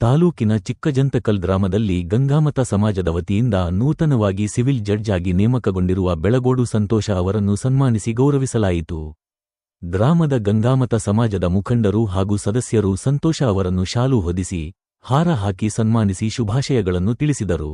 ತಾಲೂಕಿನ ಚಿಕ್ಕಜಂತಕಲ್ ಗ್ರಾಮದಲ್ಲಿ ಗಂಗಾಮತ ಸಮಾಜದ ವತಿಯಿಂದ ನೂತನವಾಗಿ ಸಿವಿಲ್ ಜಡ್ಜ್ ಆಗಿ ನೇಮಕಗೊಂಡಿರುವ ಬೆಳಗೋಡು ಸಂತೋಷ ಅವರನ್ನು ಸನ್ಮಾನಿಸಿ ಗೌರವಿಸಲಾಯಿತು. ಗ್ರಾಮದ ಗಂಗಾಮತ ಸಮಾಜದ ಮುಖಂಡರು ಹಾಗೂ ಸದಸ್ಯರು ಸಂತೋಷ ಅವರನ್ನು ಶಾಲು ಹೊದಿಸಿ, ಹಾರ ಹಾಕಿ ಸನ್ಮಾನಿಸಿ ಶುಭಾಶಯಗಳನ್ನು ತಿಳಿಸಿದರು.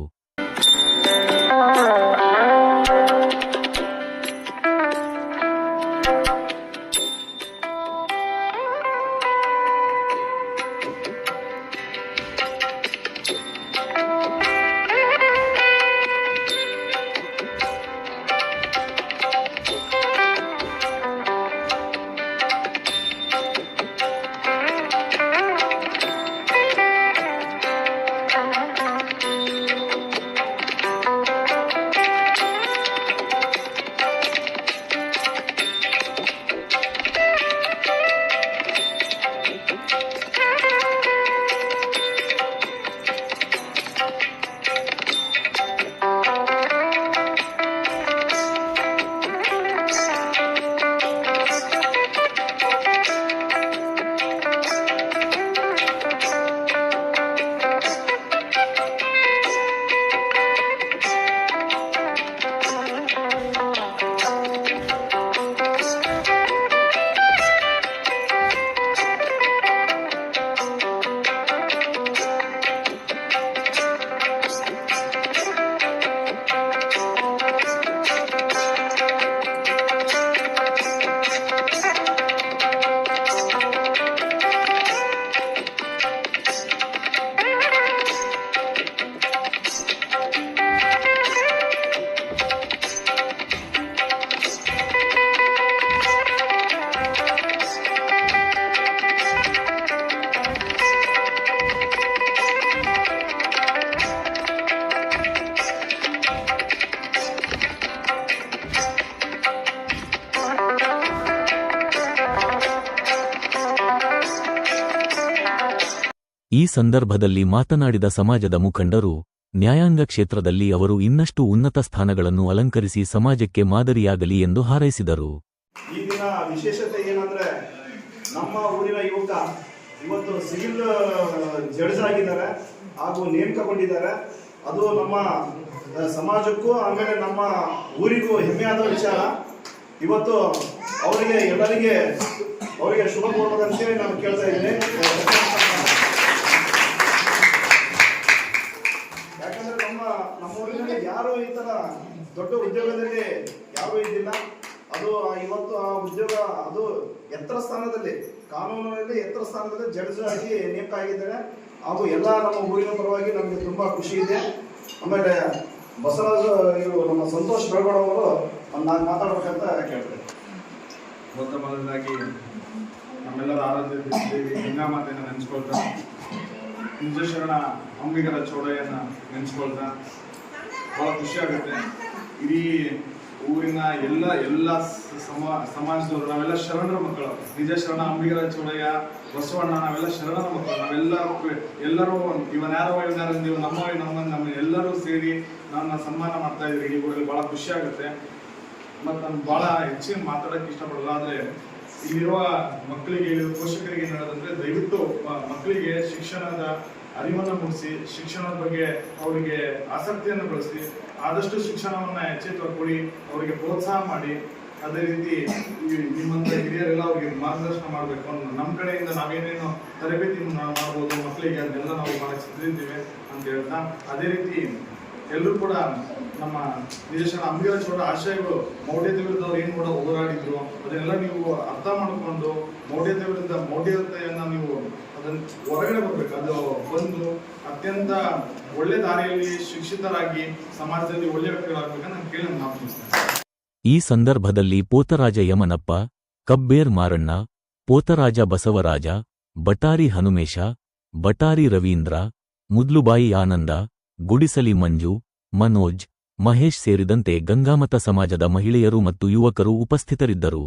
ಈ ಸಂದರ್ಭದಲ್ಲಿ ಮಾತನಾಡಿದ ಸಮಾಜದ ಮುಖಂಡರು, ನ್ಯಾಯಾಂಗ ಕ್ಷೇತ್ರದಲ್ಲಿ ಅವರು ಇನ್ನಷ್ಟು ಉನ್ನತ ಸ್ಥಾನಗಳನ್ನು ಅಲಂಕರಿಸಿ ಸಮಾಜಕ್ಕೆ ಮಾದರಿಯಾಗಲಿ ಎಂದು ಹಾರೈಸಿದರು. ಈ ದಿನ ವಿಶೇಷತೆ ಏನಂದ್ರೆ ನಮ್ಮ ಊರಿನ ಯುವಕ ಇವತ್ತು ಸಿವಿಲ್ ಜಡ್ಜ್ ಆಗಿದ್ದಾರೆ ಹಾಗೂ ನೇಮಕಗೊಂಡಿದ್ದಾರೆ. ಅದು ನಮ್ಮ ಸಮಾಜಕ್ಕೂ ಆಮೇಲೆ ನಮ್ಮ ಊರಿಗೂ ಹೆಮ್ಮೆಯಾದ ವಿಚಾರ. ಇವತ್ತು ಅವರಿಗೆ ಶುಭ ಕೋರಬೇಕಂತೇಳಿ ನಾನು ಕೇಳ್ತಾ ಇದ್ದೀನಿ. ಯಾಕಂದ್ರೆ ನಮ್ಮ ಊರಿನಲ್ಲಿ ಯಾರು ಈ ತರ ದೊಡ್ಡ ಉದ್ಯೋಗದಲ್ಲಿ ಯಾರು ಇದ್ದಿಲ್ಲ. ಅದು ಇವತ್ತು ಆ ಉದ್ಯೋಗ ಅದು ಎತ್ತರ ಸ್ಥಾನದಲ್ಲಿ, ಕಾನೂನಿನಲ್ಲಿ ಎತ್ತರ ಸ್ಥಾನದಲ್ಲಿ ಜಡ್ಜ್ ಆಗಿ ನೇಮಕ ಆಗಿದ್ದಾರೆ. ಹಾಗೂ ಎಲ್ಲ ನಮ್ಮ ಊರಿನ ಪರವಾಗಿ ನಮಗೆ ತುಂಬಾ ಖುಷಿ ಇದೆ. ಆಮೇಲೆ ಬಸವರಾಜ್ ಇವರು ನಮ್ಮ ಸಂತೋಷ್ ಬೆಳಗೋಡು ಅವರು ನಾನು ಮಾತಾಡ್ಬೇಕಂತ ಕೇಳ್ತೇನೆ. ಮೊದಲನೇದಾಗಿ ನಮ್ಮೆಲ್ಲರ ಆರಾಧ್ಯ ದೇವಿ ಗಂಗಾಮಾತೆಯನ್ನು ನೆನೆಸ್ಕೊಳ್ತಾ, ನಿಜಶರಣ ಅಂಬಿಗರ ಚೌಡಯ್ಯನ ನೆನೆಸ್ಕೊಳ್ತಾ ಬಹಳ ಖುಷಿ ಆಗುತ್ತೆ. ಇಡೀ ಊರಿನ ಎಲ್ಲ ಸಮಾಜದವರು ನಾವೆಲ್ಲ ಶರಣರ ಮಕ್ಕಳು. ನಿಜ ಶರಣ ಅಂಬಿಗರ ಚೌಡಯ್ಯ, ಬಸವಣ್ಣ, ನಾವೆಲ್ಲ ಶರಣರ ಮಕ್ಕಳು. ಎಲ್ಲರೂ ಇವನ್ಯಾರೋ ನಮ್ಮ ಎಲ್ಲರೂ ಸೇರಿ ನನ್ನ ಸನ್ಮಾನ ಮಾಡ್ತಾ ಇದ್ರಿ. ಈ ಊರಲ್ಲಿ ಬಹಳ ಖುಷಿ ಆಗುತ್ತೆ. ಮತ್ತು ನಾನು ಬಹಳ ಹೆಚ್ಚಿನ ಮಾತಾಡೋಕ್ಕೆ ಇಷ್ಟಪಡಲ್ಲ. ಆದರೆ ಇಲ್ಲಿರುವ ಮಕ್ಕಳಿಗೆ, ಪೋಷಕರಿಗೆ ಏನು ಹೇಳೋದಂದ್ರೆ, ದಯವಿಟ್ಟು ಮಕ್ಕಳಿಗೆ ಶಿಕ್ಷಣದ ಅರಿವನ್ನು ಮೂಡಿಸಿ, ಶಿಕ್ಷಣದ ಬಗ್ಗೆ ಅವರಿಗೆ ಆಸಕ್ತಿಯನ್ನು ಬೆಳೆಸಿ, ಆದಷ್ಟು ಶಿಕ್ಷಣವನ್ನ ಎಚ್ಚೆತ್ತುವ ಕೊಡಿ, ಅವರಿಗೆ ಪ್ರೋತ್ಸಾಹ ಮಾಡಿ. ಅದೇ ರೀತಿ ನಿಮ್ಮಂತ ಹಿರಿಯರೆಲ್ಲ ಅವರಿಗೆ ಮಾರ್ಗದರ್ಶನ ಮಾಡಬೇಕು. ನಮ್ಮ ಕಡೆಯಿಂದ ನಾವೇನೇನು ತರಬೇತಿ ಮಾಡ್ಬೋದು ಮಕ್ಕಳಿಗೆ, ಅದೆಲ್ಲ ನಾವು ಮಾಡಕ್ಕೆ ಸಿದ್ಧಿದ್ದೇವೆ ಅಂತ ಹೇಳ್ತಾ, ಅದೇ ರೀತಿ ಎಲ್ಲರೂ ಕೂಡ ನಮ್ಮ ನಿಜಶರಣ ಅಂಬಿಗರ ಚೌಡ ಆಶಯಗಳು, ಮೌಢ್ಯತೆ ವಿರುದ್ಧ ಅವ್ರು ಏನು ಕೂಡ ಹೋರಾಡಿದ್ರು, ಅದನ್ನೆಲ್ಲ ನೀವು ಅರ್ಥ ಮಾಡಿಕೊಂಡು ಮೌಢ್ಯತೆ ವಿರುದ್ಧ ಮೌಢ್ಯತೆಯನ್ನ ನೀವು ಅದನ್ನು ಹೊರಗಡೆ ಬರ್ಬೇಕು. ಅದು ಬಂದು ಅತ್ಯಂತ ಒಳ್ಳೆ ದಾರಿಯಲ್ಲಿ ಶಿಕ್ಷಿತರಾಗಿ ಸಮಾಜದಲ್ಲಿ ಒಳ್ಳೆ ವ್ಯಕ್ತಿಗಳಾಗಬೇಕಂತ ನಾನು ಕೇಳಿ ನಾನು. ಈ ಸಂದರ್ಭದಲ್ಲಿ ಪೋತರಾಜ ಯಮನಪ್ಪ, ಕಬ್ಬೇರ್ ಮಾರಣ್ಣ, ಪೋತರಾಜ ಬಸವರಾಜ, ಬಟಾರಿ ಹನುಮೇಶ, ಬಟಾರಿ ರವೀಂದ್ರ, ಮುದ್ಲುಬಾಯಿ ಆನಂದ, ಗುಡಿಸಲಿ ಮಂಜು, ಮನೋಜ್, ಮಹೇಶ್ ಸೇರಿದಂತೆ ಗಂಗಾಮತ ಸಮಾಜದ ಮಹಿಳೆಯರು ಮತ್ತು ಯುವಕರು ಉಪಸ್ಥಿತರಿದ್ದರು.